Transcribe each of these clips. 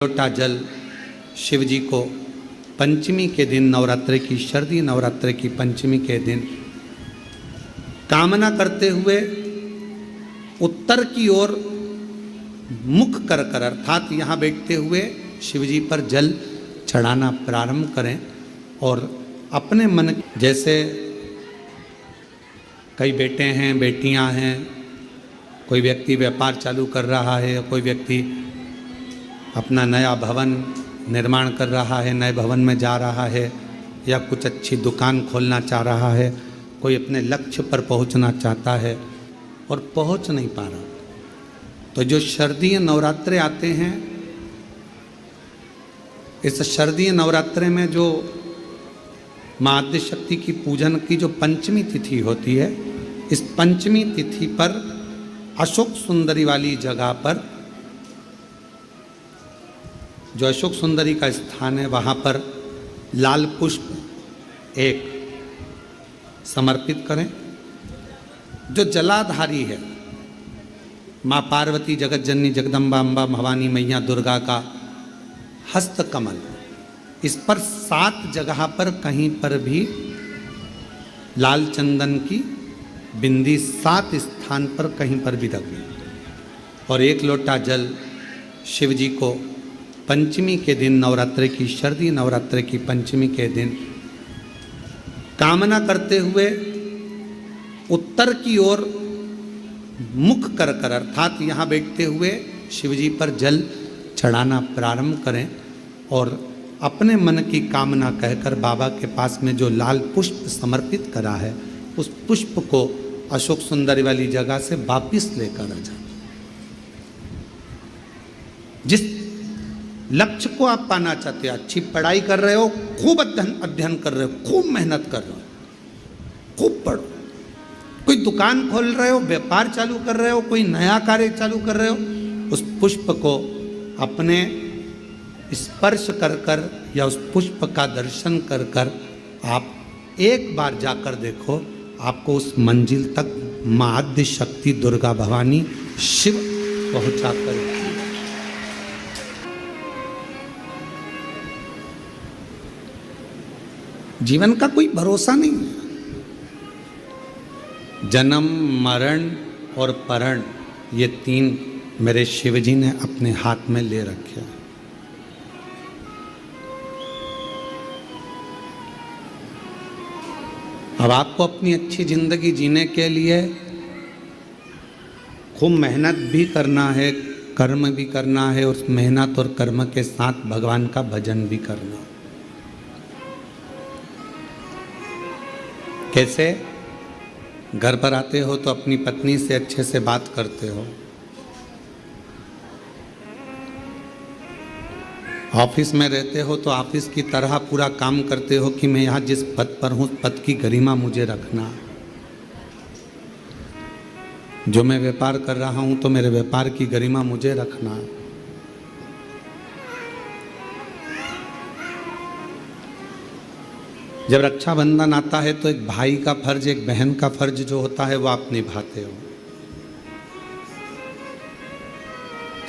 लोटा जल शिव जी को पंचमी के दिन, नवरात्रि की शारदीय नवरात्रि की पंचमी के दिन कामना करते हुए उत्तर की ओर मुख कर अर्थात यहाँ बैठते हुए शिव जी पर जल चढ़ाना प्रारंभ करें। और अपने मन, जैसे कई बेटे हैं, बेटियां हैं, कोई व्यक्ति व्यापार चालू कर रहा है, कोई व्यक्ति अपना नया भवन निर्माण कर रहा है, नए भवन में जा रहा है, या कुछ अच्छी दुकान खोलना चाह रहा है, कोई अपने लक्ष्य पर पहुंचना चाहता है और पहुंच नहीं पा रहा। तो जो शारदीय नवरात्रे आते हैं, इस शारदीय नवरात्रे में जो माँ आद्य शक्ति की पूजन की जो पंचमी तिथि होती है, इस पंचमी तिथि पर अशोक सुंदरी वाली जगह पर, जो अशोक सुंदरी का स्थान है, वहाँ पर लाल पुष्प एक समर्पित करें। जो जलाधारी है, माँ पार्वती, जगत जननी, जगदम्बा, अम्बा, भवानी मैया, दुर्गा का हस्त कमल, इस पर 7 जगह पर कहीं पर भी लाल चंदन की बिंदी 7 स्थान पर कहीं पर भी रख दें। और 1 लोटा जल शिव जी को पंचमी के दिन, नवरात्रि की शारदीय नवरात्रि की पंचमी के दिन कामना करते हुए उत्तर की ओर मुख कर अर्थात यहाँ बैठते हुए शिव जी पर जल चढ़ाना प्रारंभ करें। और अपने मन की कामना कहकर बाबा के पास में जो लाल पुष्प समर्पित करा है, उस पुष्प को अशोक सुंदरी वाली जगह से वापिस लेकर आ जाए। जिस लक्ष्य को आप पाना चाहते हो, अच्छी पढ़ाई कर रहे हो, खूब अध्ययन कर रहे हो, खूब मेहनत कर रहे हो, खूब पढ़ो, कोई दुकान खोल रहे हो, व्यापार चालू कर रहे हो, कोई नया कार्य चालू कर रहे हो, उस पुष्प को अपने स्पर्श कर या उस पुष्प का दर्शन कर आप एक बार जाकर देखो, आपको उस मंजिल तक माँ आद्य शक्ति दुर्गा भवानी शिव पहुंचा कर। जीवन का कोई भरोसा नहीं है। जन्म, मरण और परण, ये 3 मेरे शिव जी ने अपने हाथ में ले रखे हैं। अब आपको अपनी अच्छी जिंदगी जीने के लिए खूब मेहनत भी करना है, कर्म भी करना है, और मेहनत और कर्म के साथ भगवान का भजन भी करना है। कैसे? घर पर आते हो तो अपनी पत्नी से अच्छे से बात करते हो, ऑफिस में रहते हो तो ऑफिस की तरह पूरा काम करते हो कि मैं यहाँ जिस पद पर हूँ, पद की गरिमा मुझे रखना। जो मैं व्यापार कर रहा हूँ तो मेरे व्यापार की गरिमा मुझे रखना। जब रक्षाबंधन आता है तो एक भाई का फर्ज, एक बहन का फर्ज जो होता है वो आप निभाते हो।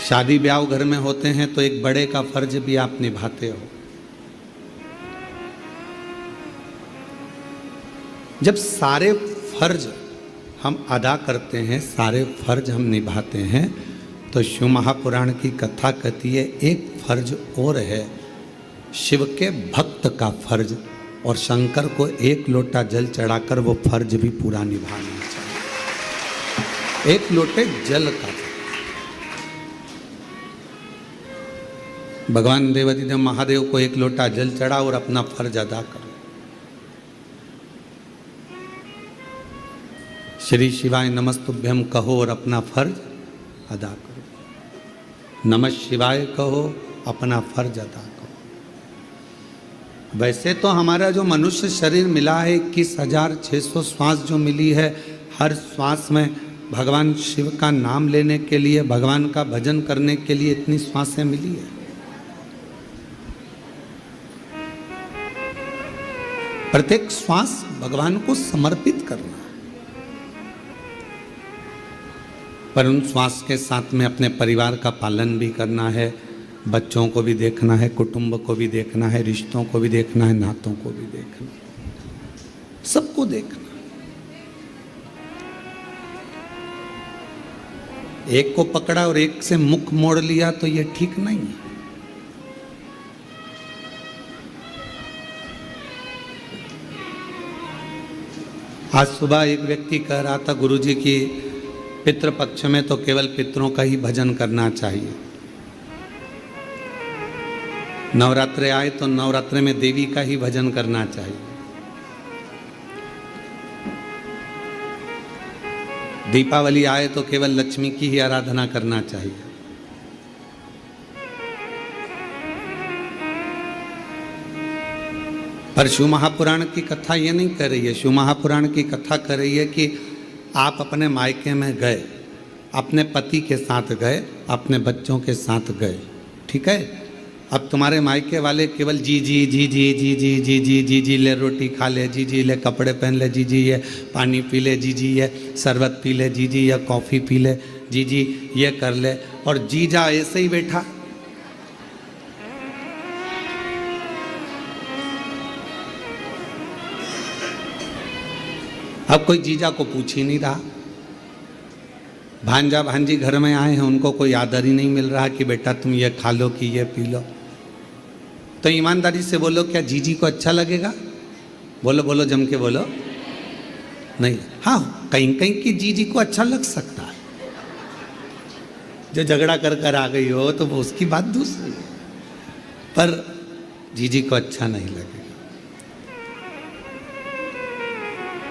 शादी ब्याह घर में होते हैं तो एक बड़े का फर्ज भी आप निभाते हो। जब सारे फर्ज हम अदा करते हैं, सारे फर्ज हम निभाते हैं, तो शिव महापुराण की कथा कहती है एक फर्ज और है, शिव के भक्त का फर्ज, और शंकर को 1 लोटा जल चढ़ाकर वो फर्ज भी पूरा निभाना चाहिए। 1 लोटे जल का भगवान देवाधिदेव महादेव को 1 लोटा जल चढ़ा और अपना फर्ज अदा करो। श्री शिवाय नमस्तुभ्यम कहो और अपना फर्ज अदा करो। नमः शिवाय कहो, अपना फर्ज अदा करो। वैसे तो हमारा जो मनुष्य शरीर मिला है, 21,600 श्वास जो मिली है, हर श्वास में भगवान शिव का नाम लेने के लिए, भगवान का भजन करने के लिए इतनी श्वासें मिली है। प्रत्येक श्वास भगवान को समर्पित करना, पर उन श्वास के साथ में अपने परिवार का पालन भी करना है, बच्चों को भी देखना है, कुटुंब को भी देखना है, रिश्तों को भी देखना है, नातों को भी देखना, सबको देखना। एक को पकड़ा और एक से मुख मोड़ लिया तो ये ठीक नहीं है। आज सुबह एक व्यक्ति कह रहा था, गुरुजी की पितृपक्ष में तो केवल पितरों का ही भजन करना चाहिए, नवरात्रे आए तो नवरात्रे में देवी का ही भजन करना चाहिए, दीपावली आए तो केवल लक्ष्मी की ही आराधना करना चाहिए। पर शिव महापुराण की कथा ये नहीं कर रही है। शिव महापुराण की कथा कर रही है कि आप अपने मायके में गए, अपने पति के साथ गए, अपने बच्चों के साथ गए, ठीक है। अब तुम्हारे मायके वाले केवल जी जी जी जी जी जी जी जी जी जी ले रोटी खा ले, जी जी ले कपड़े पहन ले, जी जी ये पानी पी ले, जी जी ये शरबत पी ले, जी जी ये कॉफ़ी पी ले, जी जी ये कर ले, और जीजा ऐसे ही बैठा। अब कोई जीजा को पूछ ही नहीं रहा। भांजा भांजी घर में आए हैं, उनको कोई आदर ही नहीं मिल रहा कि बेटा तुम ये खा लो कि ये पी लो। तो ईमानदारी से बोलो, क्या जीजी को अच्छा लगेगा? बोलो बोलो, जम के बोलो। नहीं, हाँ कहीं कहीं की जीजी को अच्छा लग सकता है, जो झगड़ा कर कर आ गई हो तो वो उसकी बात दूसरी है, पर जीजी को अच्छा नहीं लगेगा।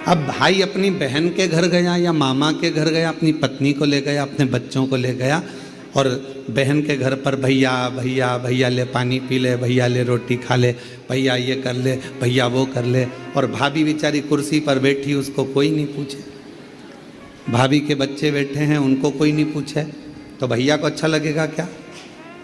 अब भाई अपनी बहन के घर गया या मामा के घर गया, अपनी पत्नी को ले गया, अपने बच्चों को ले गया, और बहन के घर पर भैया भैया भैया ले पानी पी ले, भैया ले रोटी खा ले, भैया ये कर ले, भैया वो कर ले, और भाभी बेचारी कुर्सी पर बैठी, उसको कोई नहीं पूछे। भाभी के बच्चे बैठे हैं, उनको कोई नहीं पूछे, तो भैया को अच्छा लगेगा क्या?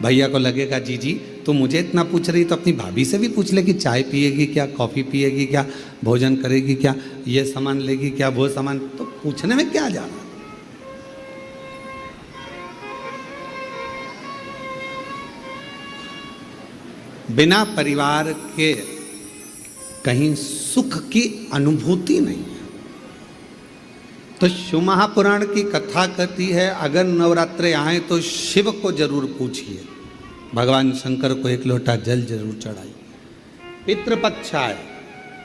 भैया को लगेगा जीजी तो मुझे इतना पूछ रही तो अपनी भाभी से भी पूछ ले कि चाय पिएगी क्या, कॉफ़ी पिएगी क्या, भोजन करेगी क्या, ये सामान लेगी क्या, वो सामान, तो पूछने में क्या जाना। बिना परिवार के कहीं सुख की अनुभूति नहीं है। तो शिव महापुराण की कथा कहती है, अगर नवरात्रे आए तो शिव को जरूर पूछिए, भगवान शंकर को एक लोटा जल जरूर चढ़ाइए। पितृपक्ष आए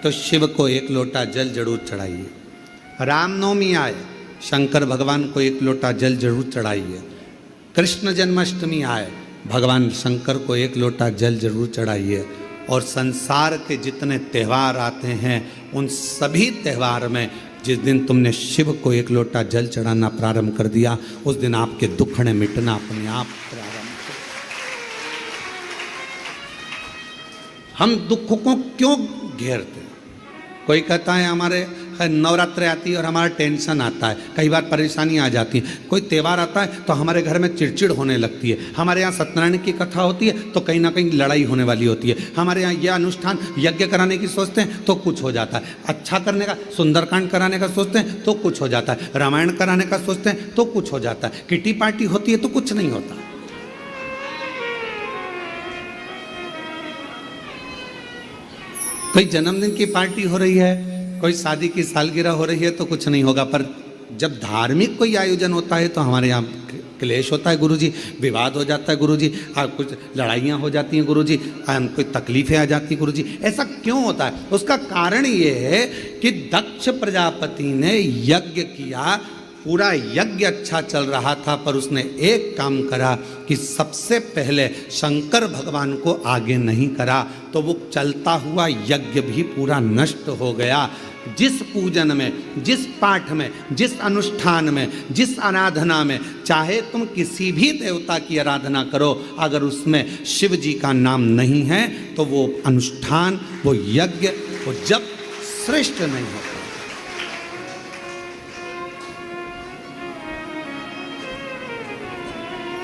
तो शिव को एक लोटा जल जरूर चढ़ाइए। रामनवमी आए, शंकर भगवान को एक लोटा जल जरूर चढ़ाइए। कृष्ण जन्माष्टमी आए, भगवान शंकर को एक लोटा जल जरूर चढ़ाइए। और संसार के जितने त्यौहार आते हैं, उन सभी त्यौहार में जिस दिन तुमने शिव को एक लोटा जल चढ़ाना प्रारंभ कर दिया, उस दिन आपके दुखड़े मिटना अपने आप प्रारंभ। हम दुख को क्यों घेरते? कोई कहता है हमारे नवरात्रे आती है और हमारा टेंशन आता है, कई बार परेशानी आ जाती है। कोई त्यौहार आता है तो हमारे घर में चिड़चिड़ होने लगती है। हमारे यहाँ सत्यनारायण की कथा होती है तो कहीं ना कहीं लड़ाई होने वाली होती है। हमारे यहाँ यह अनुष्ठान यज्ञ कराने की सोचते हैं तो कुछ हो जाता है, अच्छा करने का, सुंदरकांड कराने का सोचते हैं तो कुछ हो जाता है, रामायण कराने का सोचते हैं तो कुछ हो जाता है, किटी पार्टी होती है तो कुछ नहीं होता। कोई जन्मदिन की पार्टी हो रही है, कोई शादी की सालगिरह हो रही है तो कुछ नहीं होगा। पर जब धार्मिक कोई आयोजन होता है तो हमारे यहाँ क्लेश होता है गुरुजी, विवाद हो जाता है गुरुजी, कुछ लड़ाइयाँ हो जाती हैं गुरुजी, कोई तकलीफें आ जाती हैं गुरुजी। ऐसा क्यों होता है? उसका कारण ये है कि दक्ष प्रजापति ने यज्ञ किया, पूरा यज्ञ अच्छा चल रहा था, पर उसने एक काम करा कि सबसे पहले शंकर भगवान को आगे नहीं करा, तो वो चलता हुआ यज्ञ भी पूरा नष्ट हो गया। जिस पूजन में, जिस पाठ में, जिस अनुष्ठान में, जिस आराधना में, चाहे तुम किसी भी देवता की आराधना करो, अगर उसमें शिव जी का नाम नहीं है तो वो अनुष्ठान, वो यज्ञ, वो जप श्रेष्ठ नहीं होता।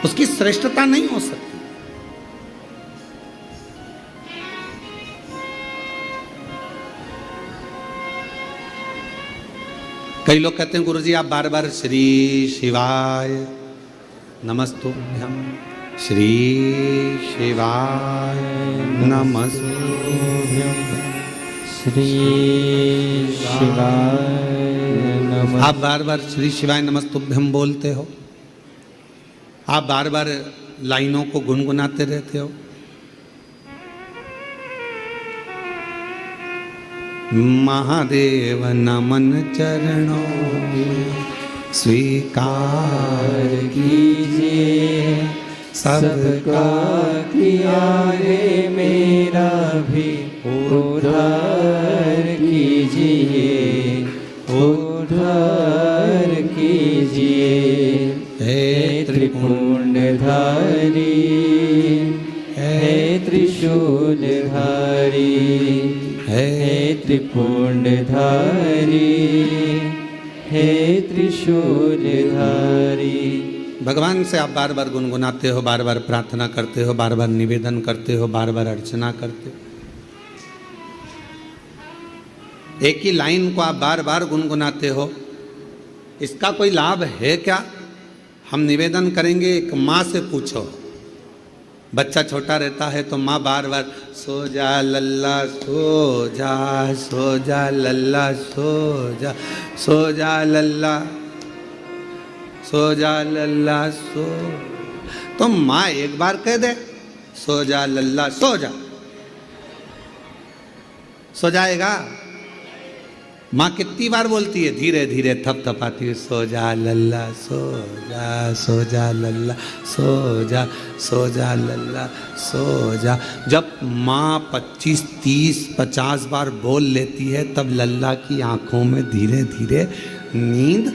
उसकी श्रेष्ठता नहीं हो सकती। कई लोग कहते हैं गुरुजी आप बार बार श्री शिवाय नमस्तुभ्यम श्री शिवाय नमस्तुभ्यं। श्री शिवाय नमः। आप बार बार श्री शिवाय नमस्तुभ्यं बोलते हो, आप बार बार लाइनों को गुनगुनाते रहते हो। महादेव नमन चरणों स्वीकार कीजिए, सबका किया रे मेरा भी उद्धार कीजिए, उद्धार कीजिए। हे त्रिपुंडधारी, हे त्रिशूलधारी, हे त्रिपुंडधारी, हे त्रिशूलधारी। भगवान से आप बार बार गुनगुनाते हो, बार बार प्रार्थना करते हो, बार बार निवेदन करते हो, बार बार अर्चना करते हो। एक ही लाइन को आप बार बार गुनगुनाते हो, इसका कोई लाभ है क्या? हम निवेदन करेंगे, एक माँ से पूछो। बच्चा छोटा रहता है तो माँ बार बार सो जा लल्ला सो जा, सो जा लल्ला सो जा, सो जा लल्ला, सो जा लल्ला सो। तो माँ एक बार कह दे सो जा लल्ला सो जा, सो जाएगा? माँ कितनी बार बोलती है? धीरे धीरे थपथपाती है, सो जा लल्ला सो जा, सो जा लल्ला सो जा, सो जा लल्ला सो जा। जब माँ 25, 30, 50 बार बोल लेती है तब लल्ला की आंखों में धीरे धीरे नींद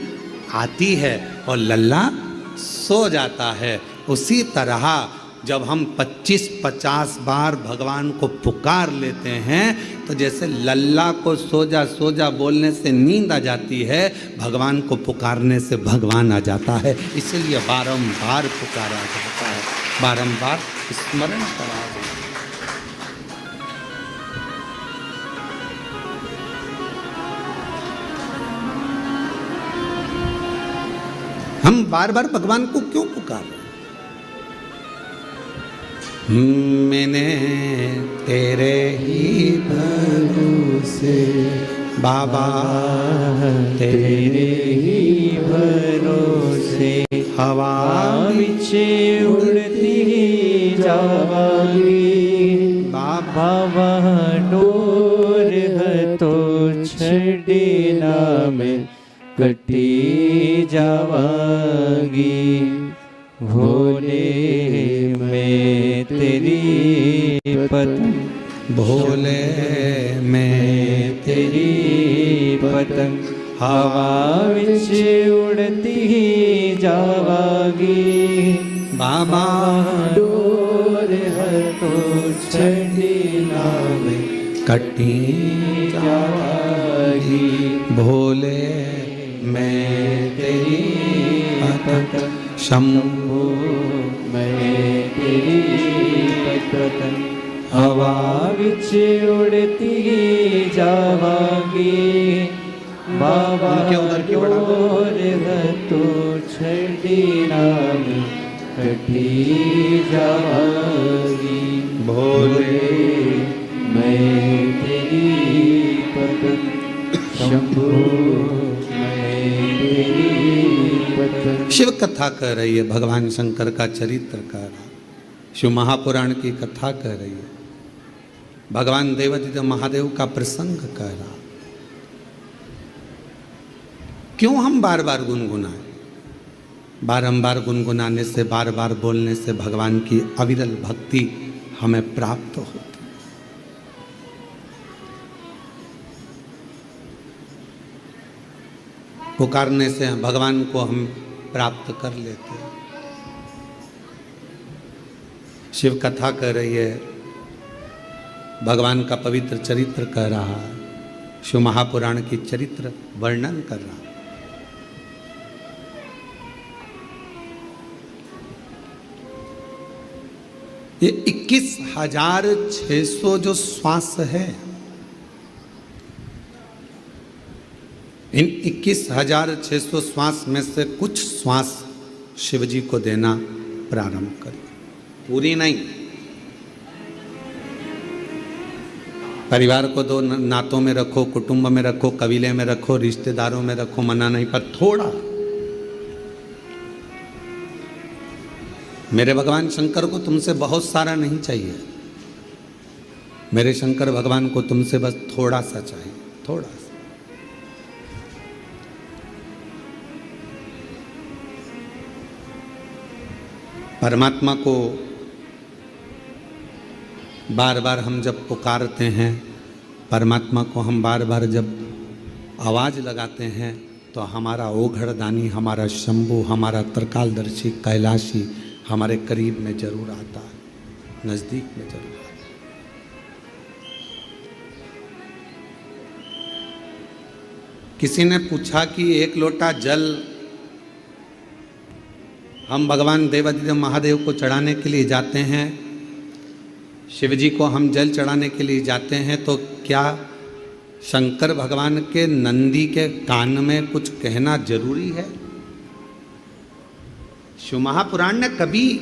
आती है और लल्ला सो जाता है। उसी तरह जब हम 25-50 बार भगवान को पुकार लेते हैं तो जैसे लल्ला को सो जा बोलने से नींद आ जाती है, भगवान को पुकारने से भगवान आ जाता है। इसलिए बारंबार पुकारा जाता है, बारंबार स्मरण करा जाता है। हम बार बार भगवान को क्यों पुकारें? मैंने तेरे ही भरोसे बाबा, तेरे ही भरोसे हवा विच उड़ती जावांगी, बाबा वहाँ डोर है तो छड़ना में कटी जावांगी। भोले मैं तेरी पतंग, भोले मैं तेरी पतंग हवा विच उड़ती जावांगी। बाबा डोर है तो छड़ना में कटी जावांगी। भोले मैं तेरी पतंग, शंभो मैं तेरी पतंग हवा विच उड़ती जावांगी। बाबा डोर है तो छड़ना में कटी जावांगी। भोले मैं तेरी पतंग, शंभो मैं तेरी पतंग। शिव कथा कह रही है, भगवान शंकर का चरित्र कह रहा, शिव महापुराण की कथा कह रही है, भगवान देवादिदेव महादेव का प्रसंग कह रहा। क्यों हम बार बार गुनगुनाएं? बारंबार गुनगुनाने से, बार बार बोलने से भगवान की अविरल भक्ति हमें प्राप्त होती। पुकारने से भगवान को हम प्राप्त कर लेते हैं। शिव कथा कह रही है, भगवान का पवित्र चरित्र कह रहा है, शिव महापुराण की चरित्र वर्णन कर रहा है। ये 21,600 जो श्वास है, इन 21,600 श्वास में से कुछ श्वास शिव जी को देना प्रारंभ करें। पूरी नहीं। परिवार को दो नातों में रखो, कुटुंब में रखो, कबीले में रखो, रिश्तेदारों में रखो, मना नहीं, पर थोड़ा। मेरे भगवान शंकर को तुमसे बहुत सारा नहीं चाहिए, मेरे शंकर भगवान को तुमसे बस थोड़ा सा चाहिए, थोड़ा सा। परमात्मा को बार बार हम जब पुकारते हैं, परमात्मा को हम बार बार जब आवाज़ लगाते हैं, तो हमारा ओघड़दानी, हमारा शंभु, हमारा त्रिकालदर्शी कैलाशी हमारे करीब में जरूर आता है, नज़दीक में जरूर आता है। किसी ने पूछा कि एक लोटा जल हम भगवान देवाधिदेव महादेव को चढ़ाने के लिए जाते हैं, शिव जी को हम जल चढ़ाने के लिए जाते हैं, तो क्या शंकर भगवान के नंदी के कान में कुछ कहना जरूरी है? शिव महापुराण ने कभी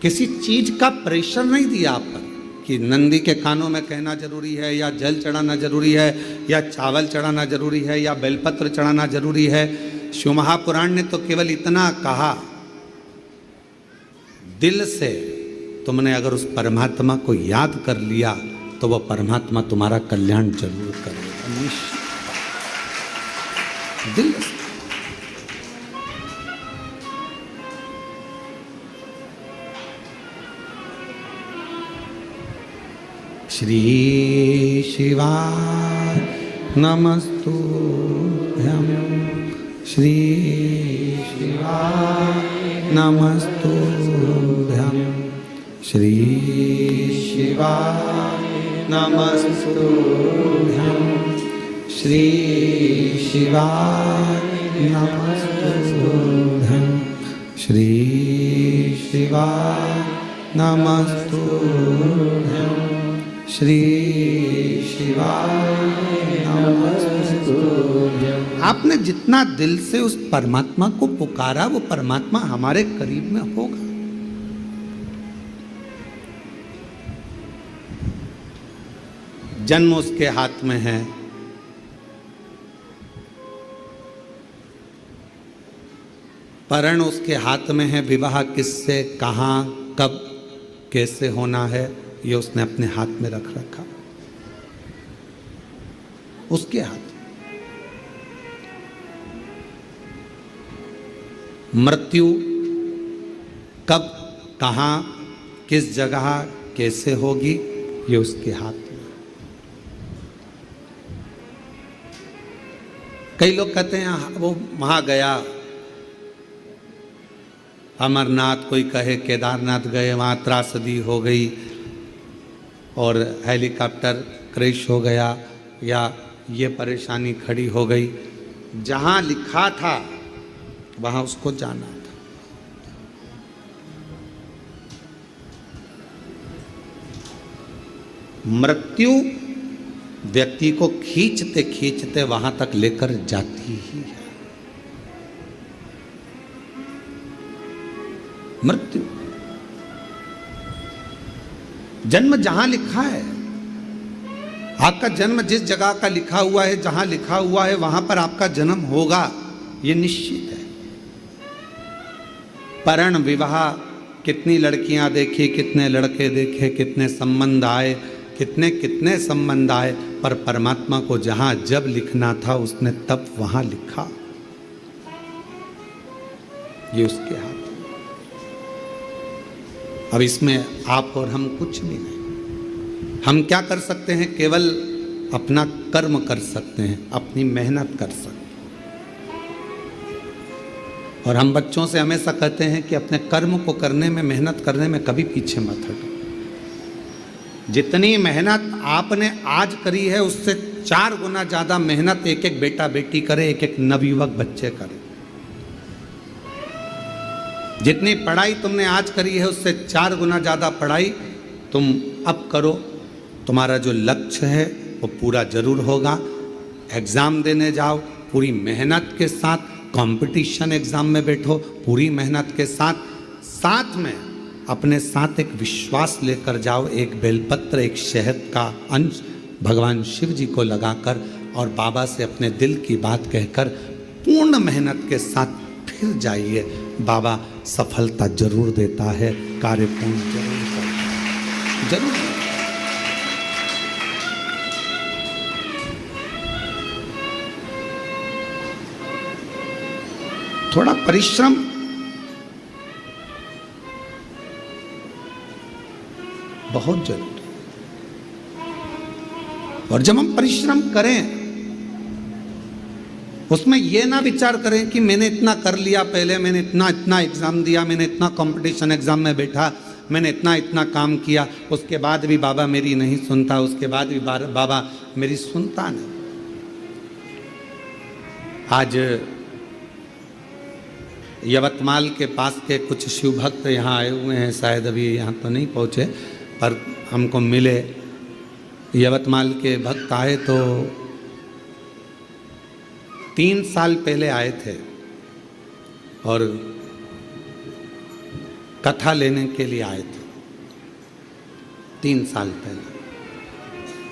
किसी चीज का प्रेशर नहीं दिया आप पर कि नंदी के कानों में कहना जरूरी है, या जल चढ़ाना जरूरी है, या चावल चढ़ाना जरूरी है, या बेलपत्र चढ़ाना जरूरी है। शिव महापुराण ने तो केवल इतना कहा, दिल से तुमने अगर उस परमात्मा को याद कर लिया तो वह परमात्मा तुम्हारा कल्याण जरूर करेगा, निश्चित। दिल से। श्री शिवाय नमस्तुभ्यं, श्री शिवाय नमस्तुभ्यं, श्री शिवाय नमस्तुभ्यं, श्री शिवाय नमस्तुभ्यं, श्री शिवाय नमस्तुभ्यं, श्री शिवाय नमस्तुभ्यं। आपने जितना दिल से उस परमात्मा को पुकारा, वो परमात्मा हमारे करीब में होगा। जन्म उसके हाथ में है, परण उसके हाथ में है, विवाह किससे, कहाँ, कब, कैसे होना है, ये उसने अपने हाथ में रख रखा, उसके हाथ। मृत्यु कब, कहाँ, किस जगह, कैसे होगी, ये उसके हाथ में। कई लोग कहते हैं वो वहां गया, अमरनाथ, कोई कहे केदारनाथ गए, वहाँ त्रासदी हो गई और हेलीकॉप्टर क्रैश हो गया, या ये परेशानी खड़ी हो गई। जहाँ लिखा था वहाँ उसको जाना था। मृत्यु व्यक्ति को खींचते खींचते वहां तक लेकर जाती ही है। मृत्यु, जन्म जहां लिखा है, आपका जन्म जिस जगह का लिखा हुआ है, जहां लिखा हुआ है वहां पर आपका जन्म होगा, ये निश्चित है। परण विवाह, कितनी लड़कियां देखी, कितने लड़के देखे, कितने संबंध आए, कितने कितने संबंध आए, पर परमात्मा को जहां जब लिखना था उसने तब वहां लिखा। ये उसके हाथ। अब इसमें आप और हम कुछ भी नहीं। हम क्या कर सकते हैं? केवल अपना कर्म कर सकते हैं, अपनी मेहनत कर सकते हैं। और हम बच्चों से हमेशा कहते हैं कि अपने कर्म को करने में, मेहनत करने में कभी पीछे मत हटो। जितनी मेहनत आपने आज करी है उससे 4 गुना ज्यादा मेहनत एक एक बेटा बेटी करे, एक एक नवयुवक बच्चे करे। जितनी पढ़ाई तुमने आज करी है उससे 4 गुना ज्यादा पढ़ाई तुम अब करो। तुम्हारा जो लक्ष्य है वो पूरा जरूर होगा। एग्जाम देने जाओ पूरी मेहनत के साथ, कंपटीशन एग्जाम में बैठो पूरी मेहनत के साथ, साथ में अपने साथ एक विश्वास लेकर जाओ, एक बेलपत्र, एक शहद का अंश भगवान शिव जी को लगाकर, और बाबा से अपने दिल की बात कहकर पूर्ण मेहनत के साथ फिर जाइए। बाबा सफलता जरूर देता है, कार्य पूर्ण जरूर करता है, जरूर। थोड़ा परिश्रम बहुत जरूरी है, और जब हम परिश्रम करें उसमें यह ना विचार करें कि मैंने इतना कर लिया, पहले मैंने इतना एग्जाम दिया, मैंने इतना कंपटीशन एग्जाम में बैठा, मैंने इतना काम किया, उसके बाद भी बाबा मेरी नहीं सुनता, उसके बाद भी बाबा मेरी सुनता नहीं। आज यवतमाल के पास के कुछ शिव भक्त यहाँ आए हुए हैं, शायद अभी यहाँ तो नहीं पहुँचे पर हमको मिले। यवतमाल के भक्त आए तो 3 साल पहले आए थे और कथा लेने के लिए आए थे। 3 साल पहले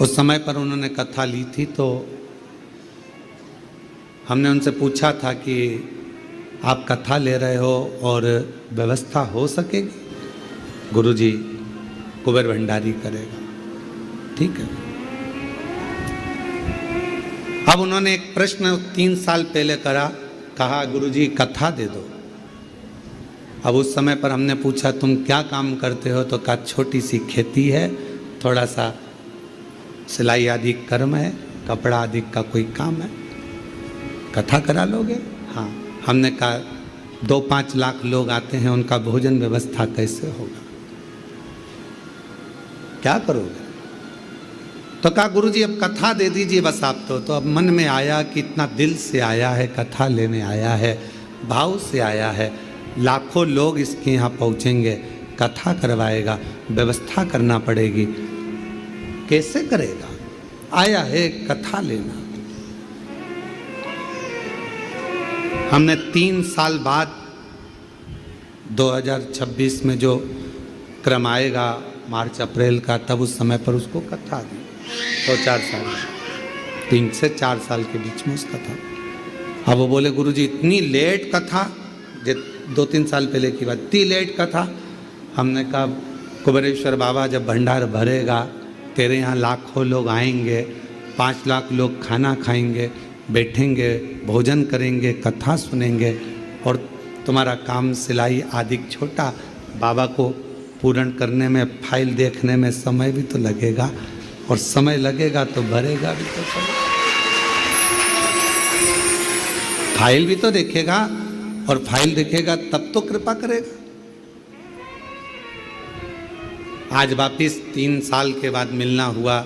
उस समय पर उन्होंने कथा ली थी, तो हमने उनसे पूछा था कि आप कथा ले रहे हो और व्यवस्था हो सकेगी? गुरुजी कुबेर भंडारी करेगा, ठीक है। अब उन्होंने एक प्रश्न 3 साल पहले कहा गुरुजी कथा दे दो। अब उस समय पर हमने पूछा तुम क्या काम करते हो, तो कहा छोटी सी खेती है, थोड़ा सा सिलाई आदि कर्म है, कपड़ा आदि का कोई काम है, कथा करा लोगे? हाँ। हमने कहा 2-5 लाख लोग आते हैं, उनका भोजन व्यवस्था कैसे होगा, क्या करोगे? तो कहा गुरुजी अब कथा दे दीजिए बस आप तो अब मन में आया कि इतना दिल से आया है, कथा लेने आया है, भाव से आया है, लाखों लोग इसके यहाँ पहुँचेंगे, कथा करवाएगा, व्यवस्था करना पड़ेगी, कैसे करेगा? आया है कथा लेना। हमने 3 साल बाद 2026 में जो क्रम आएगा मार्च अप्रैल का, तब उस समय पर उसको कथा दी। तो 4 साल, 3 से 4 साल के बीच में उसका था। अब वो बोले गुरुजी इतनी लेट कथा, 2-3 साल पहले की बात, इतनी लेट कथा। हमने कहा कुबेरेश्वर बाबा जब भंडार भरेगा, तेरे यहाँ लाखों लोग आएंगे, 5 लाख लोग खाना खाएंगे, बैठेंगे, भोजन करेंगे, कथा सुनेंगे, और तुम्हारा काम सिलाई आदि छोटा, बाबा को पूर्ण करने में, फाइल देखने में समय भी तो लगेगा, और समय लगेगा तो भरेगा भी तो समय, फाइल भी तो देखेगा, और फाइल देखेगा तब तो कृपा करेगा। आज वापिस 3 साल के बाद मिलना हुआ,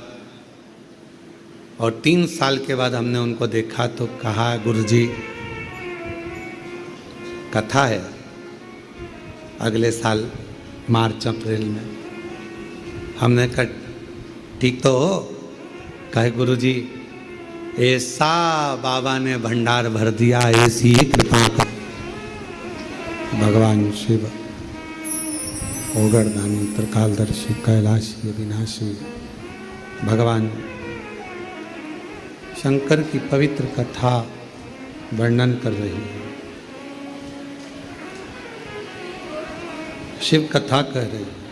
और 3 साल के बाद हमने उनको देखा तो कहा गुरुजी कथा है अगले साल मार्च अप्रैल में। हमने कहा ठीक तो हो? कहे गुरुजी ऐसा बाबा ने भंडार भर दिया, ऐसी ही कृपा कर भगवान शिव ओगरदानी त्रिकालदर्शी कैलाशी विनाशी भगवान शंकर की पवित्र कथा वर्णन कर रही है, शिव कथा कह रही है।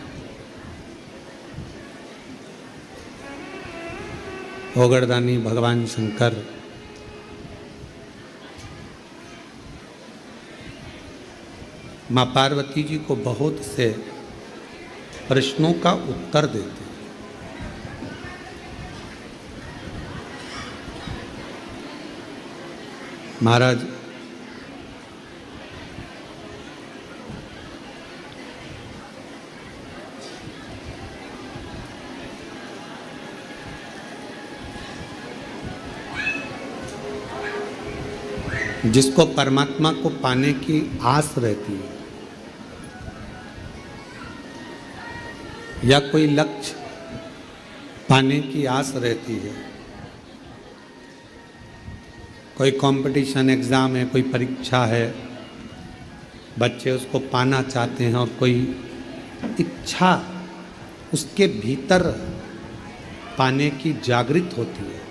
ओगरदानी भगवान शंकर माँ पार्वती जी को बहुत से प्रश्नों का उत्तर देते हैं। महाराज जिसको परमात्मा को पाने की आस रहती है या कोई लक्ष्य पाने की आस रहती है, कोई कंपटीशन एग्ज़ाम है, कोई परीक्षा है, बच्चे उसको पाना चाहते हैं और कोई इच्छा उसके भीतर पाने की जागृत होती है,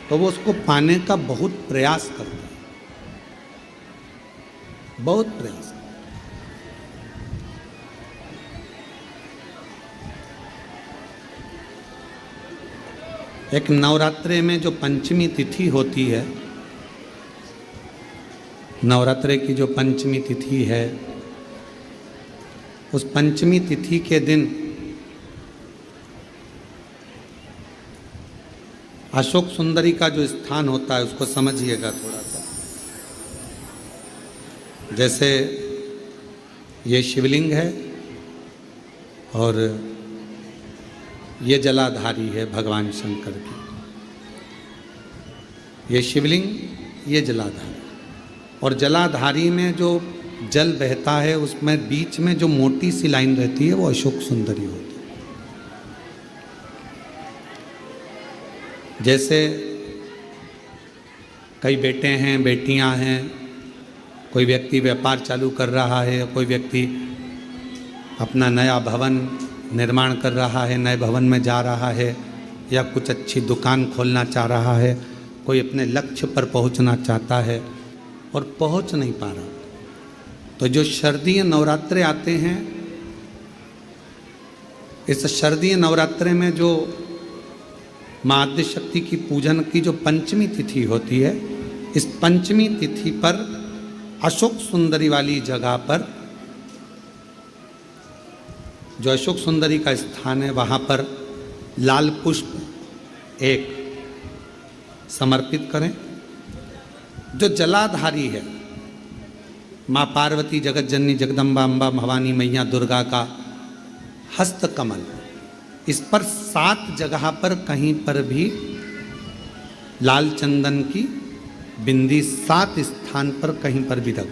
तो वो उसको पाने का बहुत प्रयास करता है, बहुत प्रयास। एक नवरात्रे में जो पंचमी तिथि होती है, नवरात्रे की जो पंचमी तिथि है, उस पंचमी तिथि के दिन अशोक सुंदरी का जो स्थान होता है उसको समझिएगा थोड़ा सा। जैसे ये शिवलिंग है और ये जलाधारी है भगवान शंकर की, ये शिवलिंग, ये जलाधारी, और जलाधारी में जो जल बहता है उसमें बीच में जो मोटी सी लाइन रहती है वो अशोक सुंदरी होती है। जैसे कई बेटे हैं, बेटियां हैं, कोई व्यक्ति व्यापार चालू कर रहा है, कोई व्यक्ति अपना नया भवन निर्माण कर रहा है, नए भवन में जा रहा है, या कुछ अच्छी दुकान खोलना चाह रहा है, कोई अपने लक्ष्य पर पहुंचना चाहता है और पहुंच नहीं पा रहा, तो जो शारदीय नवरात्रे आते हैं, इस शारदीय नवरात्रे में जो माँ आद्य शक्ति की पूजन की जो पंचमी तिथि होती है, इस पंचमी तिथि पर अशोक सुंदरी वाली जगह पर, जो अशोक सुंदरी का स्थान है, वहाँ पर लाल पुष्प एक समर्पित करें। जो जलाधारी है, माँ पार्वती, जगत जननी, जगदम्बा, अम्बा, भवानी मैया दुर्गा का हस्त कमल, इस पर 7 जगह पर कहीं पर भी लाल चंदन की बिंदी 7 स्थान पर कहीं पर भी रख,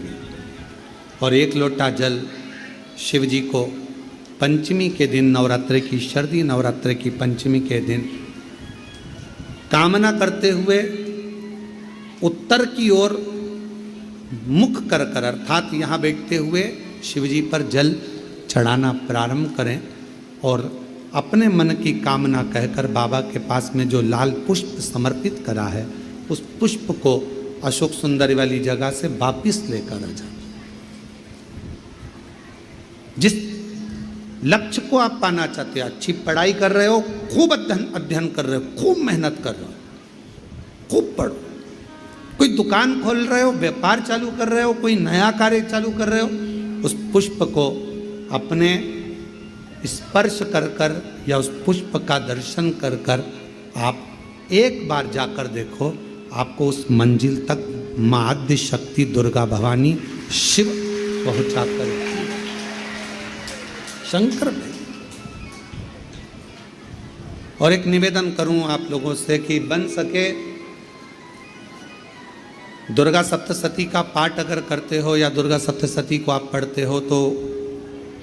और 1 लोटा जल शिव जी को पंचमी के दिन, नवरात्रे की, शारदीय नवरात्रे की पंचमी के दिन कामना करते हुए उत्तर की ओर मुख कर कर, अर्थात यहाँ बैठते हुए शिव जी पर जल चढ़ाना प्रारंभ करें और अपने मन की कामना कहकर बाबा के पास में जो लाल पुष्प समर्पित करा है, उस पुष्प को अशोक सुंदरी वाली जगह से वापिस लेकर आ जाए। जिस लक्ष्य को आप पाना चाहते हो, अच्छी पढ़ाई कर रहे हो, खूब अध्ययन कर रहे हो, खूब मेहनत कर रहे हो, खूब पढ़ो, कोई दुकान खोल रहे हो, व्यापार चालू कर रहे हो, कोई नया कार्य चालू कर रहे हो, उस पुष्प को अपने स्पर्श कर कर या उस पुष्प का दर्शन कर कर आप एक बार जाकर देखो, आपको उस मंजिल तक माँ आद्य शक्ति दुर्गा भवानी शिव पहुंचा कर शंकर में। और एक निवेदन करूं आप लोगों से कि बन सके दुर्गा सप्तशती का पाठ अगर करते हो या दुर्गा सप्तशती को आप पढ़ते हो, तो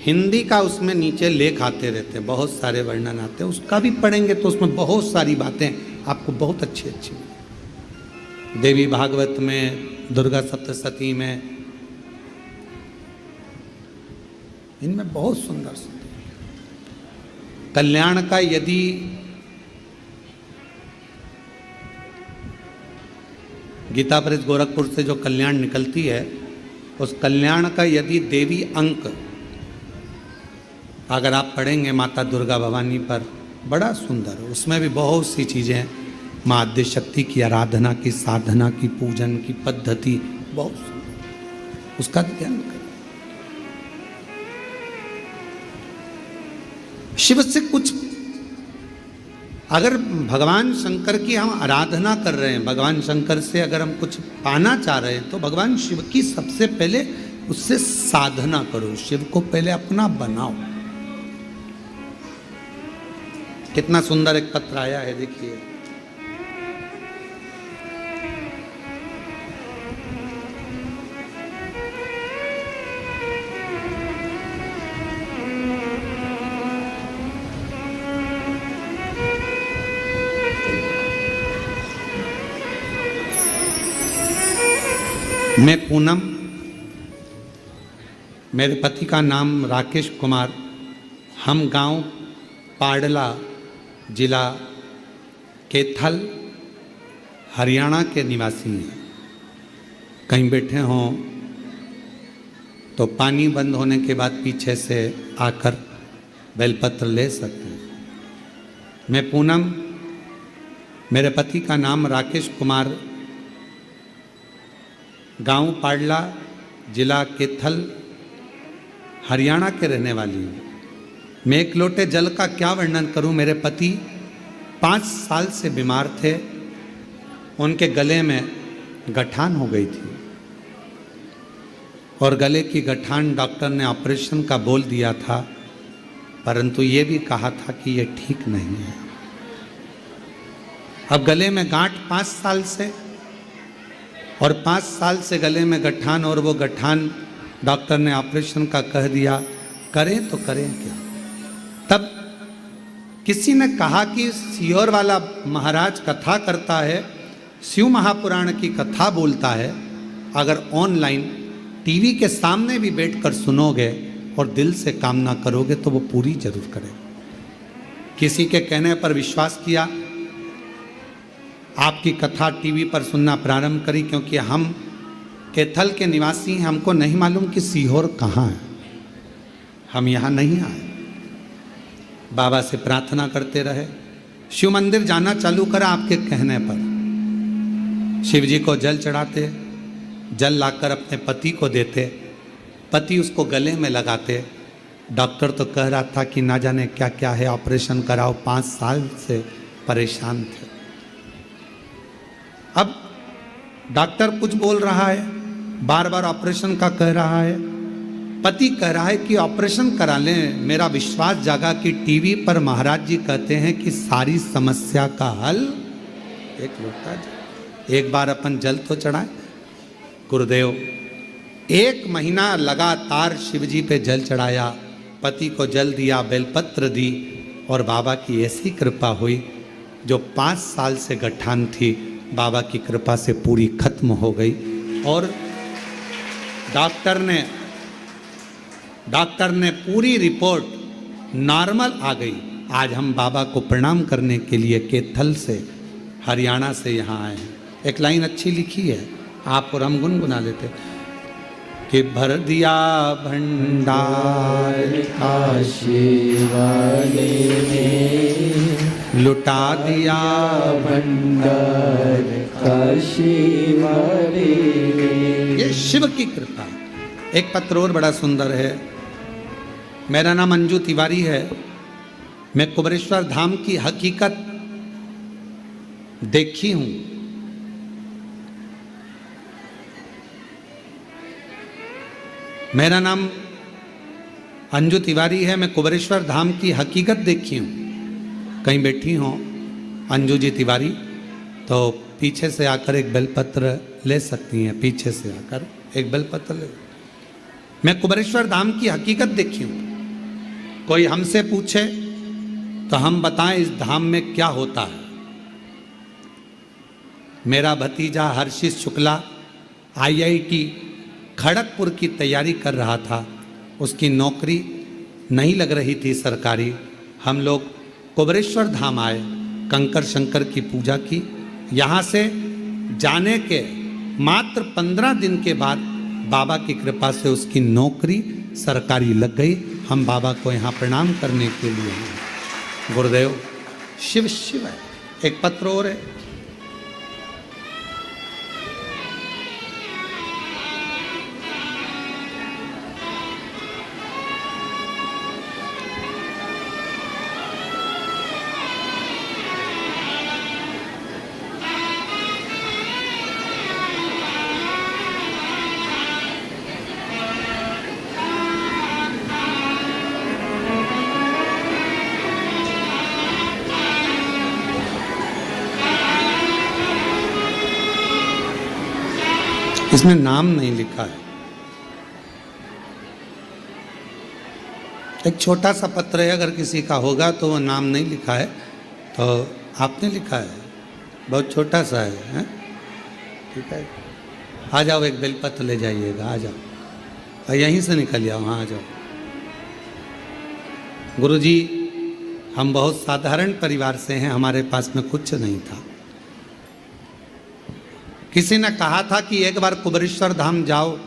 हिंदी का उसमें नीचे लेख आते रहते हैं, बहुत सारे वर्णन आते हैं, उसका भी पढ़ेंगे तो उसमें बहुत सारी बातें आपको बहुत अच्छी अच्छी, देवी भागवत में, दुर्गा सप्तशती में, इनमें बहुत सुंदर सुंदर कल्याण का, यदि गीता प्रेस गोरखपुर से जो कल्याण निकलती है, उस कल्याण का यदि देवी अंक अगर आप पढ़ेंगे माता दुर्गा भवानी पर, बड़ा सुंदर, उसमें भी बहुत सी चीज़ें माँ आद्य शक्ति की आराधना की, साधना की, पूजन की पद्धति बहुत सुंदर, उसका ध्यान करें। शिव से कुछ, अगर भगवान शंकर की हम आराधना कर रहे हैं, भगवान शंकर से अगर हम कुछ पाना चाह रहे हैं, तो भगवान शिव की सबसे पहले उससे साधना करो, शिव को पहले अपना बनाओ। कितना सुंदर एक पत्र आया है, देखिए। मैं पूनम मेरे पति का नाम राकेश कुमार, हम गांव पाडला, जिला कैथल, हरियाणा के निवासी हैं। कहीं बैठे हों तो पानी बंद होने के बाद पीछे से आकर बेलपत्र ले सकते हैं। मैं पूनम, मेरे पति का नाम राकेश कुमार, गांव पाडला, जिला कैथल, हरियाणा के रहने वाली हूँ। मैं एक लोटे जल का क्या वर्णन करूं। मेरे पति 5 साल से बीमार थे, उनके गले में गठान हो गई थी और गले की गठान डॉक्टर ने ऑपरेशन का बोल दिया था, परंतु ये भी कहा था कि ये ठीक नहीं है। अब गले में गांठ 5 साल से, और 5 साल से गले में गठान, और वो गठान डॉक्टर ने ऑपरेशन का कह दिया, करें तो करें क्या। तब किसी ने कहा कि सीहोर वाला महाराज कथा करता है, शिव महापुराण की कथा बोलता है, अगर ऑनलाइन टीवी के सामने भी बैठकर सुनोगे और दिल से कामना करोगे तो वो पूरी जरूर करेगा। किसी के कहने पर विश्वास किया, आपकी कथा टीवी पर सुनना प्रारंभ करी, क्योंकि हम कैथल के निवासी हैं, हमको नहीं मालूम कि सीहोर कहाँ है, हम यहाँ नहीं आए। बाबा से प्रार्थना करते रहे, शिव मंदिर जाना चालू करा आपके कहने पर। शिव जी को जल चढ़ाते, जल लाकर अपने पति को देते, पति उसको गले में लगाते। डॉक्टर तो कह रहा था कि ना जाने क्या क्या है, ऑपरेशन कराओ, 5 साल से परेशान थे। अब डॉक्टर कुछ बोल रहा है, बार बार ऑपरेशन का कह रहा है, पति कह रहा है कि ऑपरेशन करा लें। मेरा विश्वास जागा कि टीवी पर महाराज जी कहते हैं कि सारी समस्या का हल एक लोटा जल। एक बार अपन जल तो चढ़ाए। गुरुदेव 1 महीना लगातार शिव जी पे जल चढ़ाया, पति को जल दिया, बेलपत्र दी, और बाबा की ऐसी कृपा हुई, जो 5 साल से गठान थी, बाबा की कृपा से पूरी खत्म हो गई। और डॉक्टर ने पूरी रिपोर्ट नॉर्मल आ गई। आज हम बाबा को प्रणाम करने के लिए कैथल से, हरियाणा से यहाँ आए हैं। एक लाइन अच्छी लिखी है, आप और हम गुनगुना लेते कि भर दिया भंडार काशी वाले ने, लुटा दिया भंडार काशी वाले ने। ये शिव की कृपा। एक पत्र और बड़ा सुंदर है। मेरा नाम अंजू तिवारी है। मैं कुबरेश्वर धाम की हकीकत देखी हूं। मेरा नाम अंजू तिवारी है। मैं कुबरेश्वर धाम की हकीकत देखी हूं। कहीं बैठी हो अंजू जी तिवारी तो पीछे से आकर एक बेलपत्र ले सकती हैं। पीछे से आकर एक बेलपत्र ले। मैं कुबरेश्वर धाम की हकीकत देखी हूं। कोई हमसे पूछे तो हम बताएं इस धाम में क्या होता है। मेरा भतीजा हर्षित शुक्ला IIT खड़गपुर की तैयारी कर रहा था, उसकी नौकरी नहीं लग रही थी सरकारी। हम लोग कुबरेश्वर धाम आए, कंकर शंकर की पूजा की। यहाँ से जाने के मात्र 15 दिन के बाद बाबा की कृपा से उसकी नौकरी सरकारी लग गई। हम बाबा को यहाँ प्रणाम करने के लिए हैं। गुरुदेव शिव शिव है। एक पत्र और है। इसमें नाम नहीं लिखा है। एक छोटा सा पत्र है, अगर किसी का होगा तो वो नाम नहीं लिखा है, तो आपने लिखा है, बहुत छोटा सा है, ठीक है। आ जाओ, एक बेलपत्र ले जाइएगा, आ जाओ। यहीं से निकल जाओ, हाँ आ जाओ। गुरुजी, हम बहुत साधारण परिवार से हैं, हमारे पास में कुछ नहीं था। किसी ने कहा था कि एक बार कुबेरेश्वर धाम जाओ,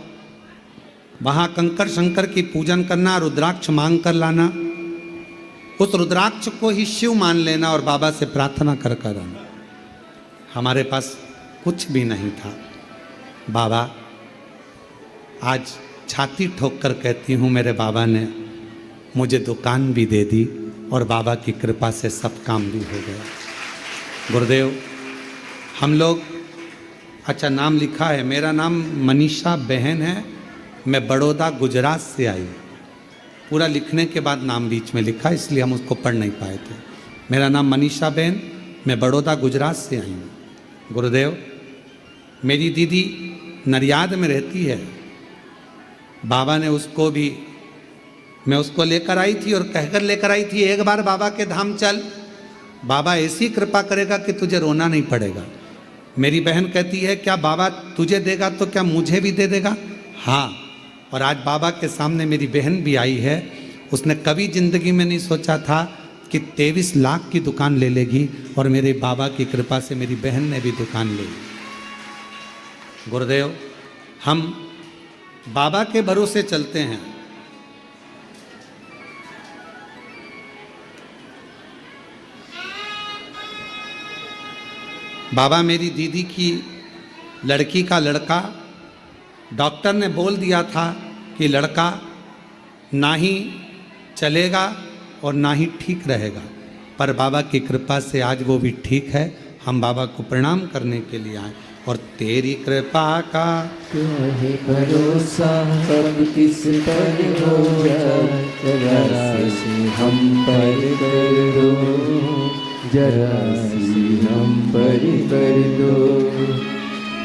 वहां कंकर शंकर की पूजन करना, रुद्राक्ष मांग कर लाना, उस रुद्राक्ष को ही शिव मान लेना और बाबा से प्रार्थना कर कर आना। हमारे पास कुछ भी नहीं था। बाबा, आज छाती ठोक कर कहती हूँ, मेरे बाबा ने मुझे दुकान भी दे दी और बाबा की कृपा से सब काम भी हो गया। गुरुदेव, हम लोग, अच्छा नाम लिखा है, मेरा नाम मनीषा बहन है, मैं बड़ौदा गुजरात से आई। पूरा लिखने के बाद नाम बीच में लिखा, इसलिए हम उसको पढ़ नहीं पाए थे। मेरा नाम मनीषा बहन, मैं बड़ौदा गुजरात से आई हूँ। गुरुदेव, मेरी दीदी नरियाद में रहती है। बाबा ने उसको भी, मैं उसको लेकर आई थी और कहकर लेकर आई थी, एक बार बाबा के धाम चल, बाबा ऐसी कृपा करेगा कि तुझे रोना नहीं पड़ेगा। मेरी बहन कहती है, क्या बाबा तुझे देगा तो क्या मुझे भी दे देगा? हाँ। और आज बाबा के सामने मेरी बहन भी आई है। उसने कभी जिंदगी में नहीं सोचा था कि 23 लाख की दुकान ले लेगी, और मेरे बाबा की कृपा से मेरी बहन ने भी दुकान ले ली। गुरुदेव, हम बाबा के भरोसे चलते हैं। बाबा मेरी दीदी की लड़की का लड़का, डॉक्टर ने बोल दिया था कि लड़का ना ही चलेगा और ना ही ठीक रहेगा, पर बाबा की कृपा से आज वो भी ठीक है। हम बाबा को प्रणाम करने के लिए आए, और तेरी कृपा का क्यों है भरोसा, सब किस पर हो जाए, जरा सी हम पर कर दो, जरा सी हम पर कर दो।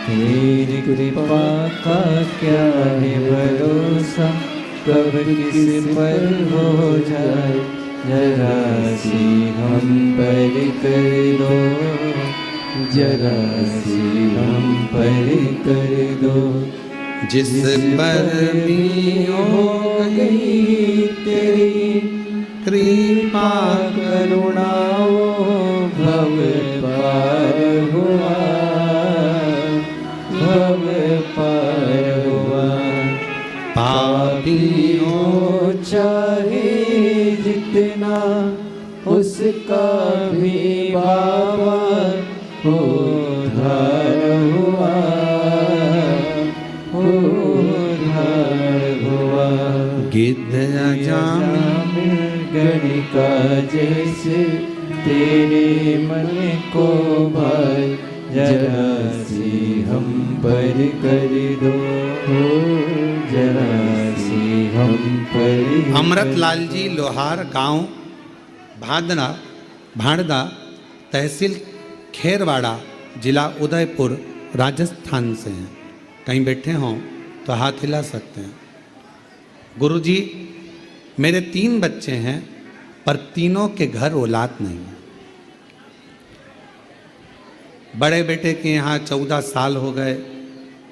तेरी कृपा का क्या है भरोसा, कब किस पर हो जाए, जरा सी हम पर कर दो, जरा सी हम पर कर दो। जिस पर भी हो गई तेरी कृपा करुणा, वो भव पार हुआ, भव पार हुआ। पापी हो चाहे जितना, उसका भी बाबा उद्धार हुआ, उद्धार हुआ। गिद्ध अजामिल गणिका जैसे तेरे मन को भाई, जरा सी हम पर कर दो, जरा सी हम पर। अमृतलाल जी लोहार, गांव भांडदा, तहसील खेरवाड़ा, जिला उदयपुर, राजस्थान से हैं। कहीं बैठे हों तो हाथ हिला सकते हैं। गुरुजी, मेरे 3 बच्चे हैं, पर तीनों के घर औलाद नहीं है। बड़े बेटे के यहाँ 14 साल हो गए,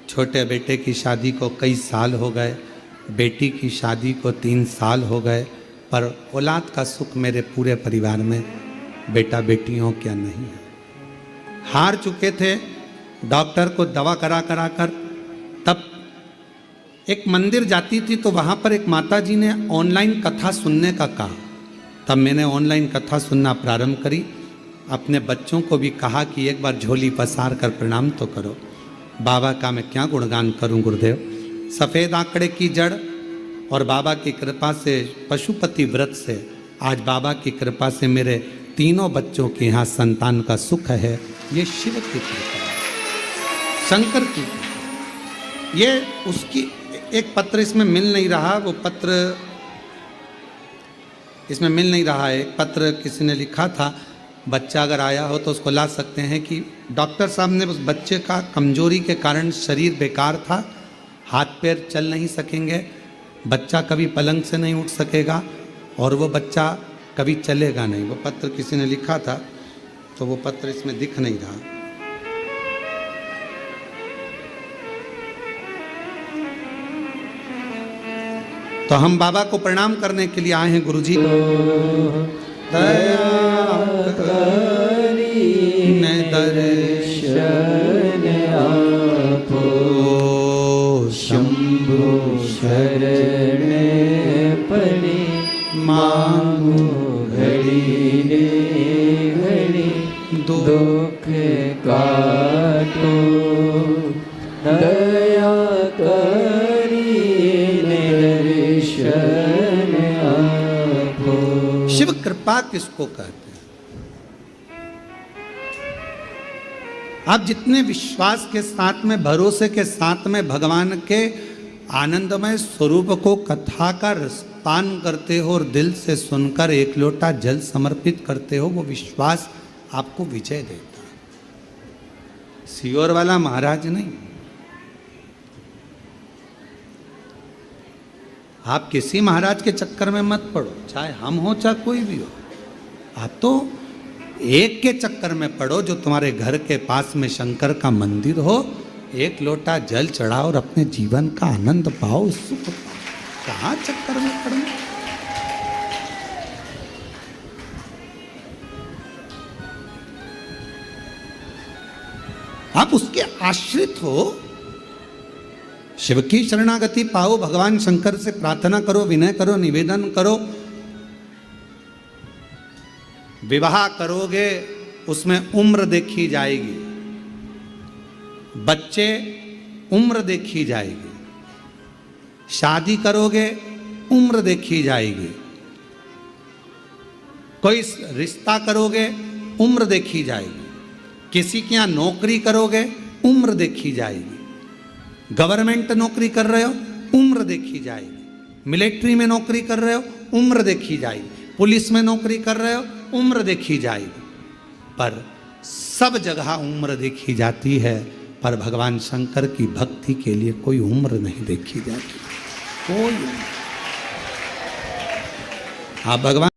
छोटे बेटे की शादी को कई साल हो गए, बेटी की शादी को 3 साल हो गए, पर औलाद का सुख मेरे पूरे परिवार में बेटा बेटियों क्या नहीं है। हार चुके थे, डॉक्टर को दवा करा कर। तब एक मंदिर जाती थी तो वहाँ पर एक माता जी ने ऑनलाइन कथा सुनने का कहा। तब मैंने ऑनलाइन कथा सुनना प्रारंभ करी। अपने बच्चों को भी कहा कि एक बार झोली पसार कर प्रणाम तो करो। बाबा का मैं क्या गुणगान करूं गुरुदेव। सफ़ेद आंकड़े की जड़ और बाबा की कृपा से, पशुपति व्रत से, आज बाबा की कृपा से मेरे तीनों बच्चों के यहाँ संतान का सुख है। ये शिव की कृपा है, शंकर की कृपा। ये उसकी एक पत्र इसमें मिल नहीं रहा, वो पत्र इसमें मिल नहीं रहा है। एक पत्र किसी ने लिखा था, बच्चा अगर आया हो तो उसको ला सकते हैं, कि डॉक्टर साहब ने उस बच्चे का कमजोरी के कारण शरीर बेकार था, हाथ पैर चल नहीं सकेंगे, बच्चा कभी पलंग से नहीं उठ सकेगा और वो बच्चा कभी चलेगा नहीं। वो पत्र किसी ने लिखा था, तो वो पत्र इसमें दिख नहीं रहा। तो हम बाबा को प्रणाम करने के लिए आए हैं गुरुजी। दया करीने दर्शन आपो, शंभु शरण पड़े मांगो घड़ी ने घड़ी, दुख काटो दया करीने दर्शन आपो। शिव कृपा किसको कहते हैं? आप जितने विश्वास के साथ में, भरोसे के साथ में भगवान के आनंदमय स्वरूप को कथा का रसपान करते हो और दिल से सुनकर एक लोटा जल समर्पित करते हो, वो विश्वास आपको विजय देता है। सियोर वाला महाराज नहीं। आप किसी महाराज के चक्कर में मत पड़ो, चाहे हम हो चाहे कोई भी हो। आप तो एक के चक्कर में पड़ो जो तुम्हारे घर के पास में शंकर का मंदिर हो, एक लोटा जल चढ़ाओ और अपने जीवन का आनंद पाओ, सुख पाओ। कहाँ चक्कर में पड़ो? आप उसके आश्रित हो। शिव की शरणागति पाओ, भगवान शंकर से प्रार्थना करो, विनय करो, निवेदन करो। विवाह करोगे उसमें उम्र देखी जाएगी, बच्चे उम्र देखी जाएगी। शादी करोगे उम्र देखी जाएगी। कोई रिश्ता करोगे उम्र देखी जाएगी। किसी के यहाँ नौकरी करोगे उम्र देखी जाएगी। गवर्नमेंट नौकरी कर रहे हो उम्र देखी जाएगी। मिलिट्री में नौकरी कर रहे हो उम्र देखी जाएगी। पुलिस में नौकरी कर रहे हो उम्र देखी जाएगी। पर सब जगह उम्र देखी जाती है, पर भगवान शंकर की भक्ति के लिए कोई उम्र नहीं देखी जाती। कोई आप भगवान